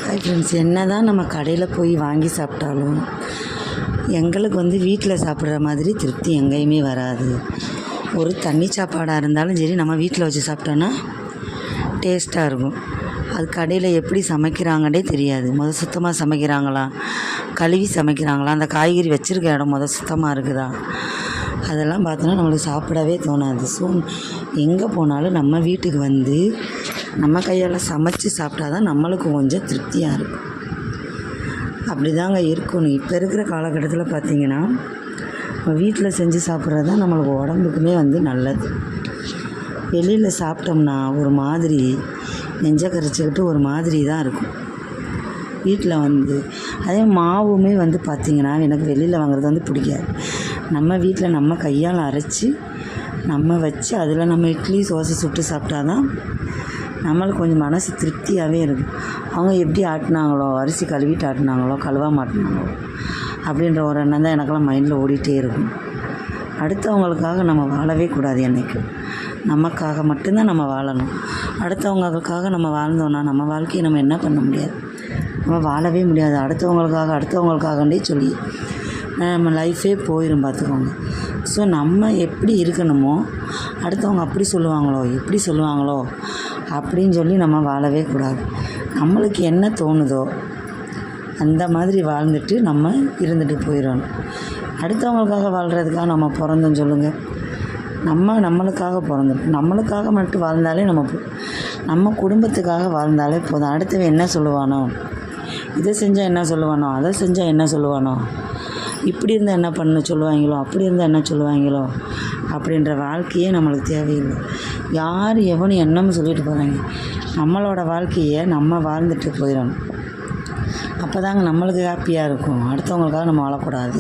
Hi friends, என்ன தான் நம்ம கடையில் போய் வாங்கி சாப்பிட்டாலும் எங்களுக்கு வீட்டில் சாப்பிட்ற மாதிரி திருப்தி எங்கேயுமே வராது. ஒரு தண்ணி சாப்பாடாக இருந்தாலும் சரி, நம்ம வீட்டில் வச்சு சாப்பிட்டோன்னா டேஸ்ட்டாக இருக்கும். அது கடையில் எப்படி சமைக்கிறாங்கன்னே தெரியாது. சுத்தமாக சமைக்கிறாங்களா, கழுவி சமைக்கிறாங்களா, அந்த காய்கறி வச்சுருக்க இடம் சுத்தமாக இருக்குதா, அதெல்லாம் பார்த்தோன்னா நம்மளுக்கு சாப்பிடவே தோணாது. ஸோ எங்கே போனாலும் நம்ம வீட்டுக்கு நம்ம கையால் சமைச்சு சாப்பிட்டா தான் நம்மளுக்கு கொஞ்சம் திருப்தியாக இருக்கும். அப்படி தாங்க இருக்கணும். இப்போ இருக்கிற காலகட்டத்தில் பார்த்திங்கன்னா நம்ம வீட்டில் செஞ்சு சாப்பிட்றது தான் நம்மளுக்கு உடம்புக்குமே நல்லது. வெளியில் சாப்பிட்டோம்னா ஒரு மாதிரி நெஞ்சை கரைச்சிக்கிட்டு ஒரு மாதிரி தான் இருக்கும். வீட்டில் அதே மாவுமே பார்த்திங்கன்னா எனக்கு வெளியில் வாங்குறது பிடிக்காது. நம்ம வீட்டில் நம்ம கையால் அரைச்சி நம்ம வச்சு அதில் நம்ம இட்லி தோசை சுட்டு சாப்பிட்டா தான் நம்மளுக்கு கொஞ்சம் மனசு திருப்தியாகவே இருக்கும். அவங்க எப்படி ஆட்டினாங்களோ, அரிசி கழுவிட்டு ஆட்டினாங்களோ, கழுவ மாட்டினாங்களோ அப்படின்ற ஒரு எண்ணம் தான் எனக்கெல்லாம் மைண்டில் ஓடிட்டே இருக்கும். அடுத்தவங்களுக்காக நம்ம வாழவே கூடாது. என்றைக்கு நமக்காக மட்டும்தான் நம்ம வாழணும். அடுத்தவங்களுக்காக நம்ம வாழ்ந்தோன்னா நம்ம வாழ்க்கையை நம்ம என்ன பண்ண முடியாது, நம்ம வாழவே முடியாது. அடுத்தவங்களுக்காகண்டே சொல்லி நம்ம லைஃபே போயிடும், பார்த்துக்கோங்க. ஸோ நம்ம எப்படி இருக்கணுமோ, அடுத்தவங்க அப்படி சொல்லுவாங்களோ இப்படி சொல்லுவாங்களோ அப்படின்னு சொல்லி நம்ம வாழவே கூடாது. நம்மளுக்கு என்ன தோணுதோ அந்த மாதிரி வாழ்ந்துட்டு நம்ம இருந்துட்டு போயிடணும். அடுத்தவங்களுக்காக வாழ்கிறதுக்காக நம்ம பிறந்தோம் சொல்லுங்கள். நம்மளுக்காக பிறந்தோம். நம்மளுக்காக மட்டும் வாழ்ந்தாலே நம்ம குடும்பத்துக்காக வாழ்ந்தாலே போதும். அடுத்தவன் என்ன சொல்லுவானோ, இதை செஞ்சால் என்ன சொல்லுவானோ, அதை செஞ்சால் என்ன சொல்லுவானோ, இப்படி இருந்தால் என்ன பண்ண சொல்லுவாங்களோ, அப்படி இருந்தால் என்ன சொல்லுவாங்களோ அப்படின்ற வாழ்க்கையே நம்மளுக்கு தேவையில்லை. யார் எவனும் என்னன்னு சொல்லிட்டு போகிறாங்க. நம்மளோட வாழ்க்கையை நம்ம வாழ்ந்துட்டு போயிடணும். அப்போ தாங்க நம்மளுக்கு ஹாப்பியாக இருக்கும். அடுத்தவங்களுக்காக நம்ம வாழக்கூடாது.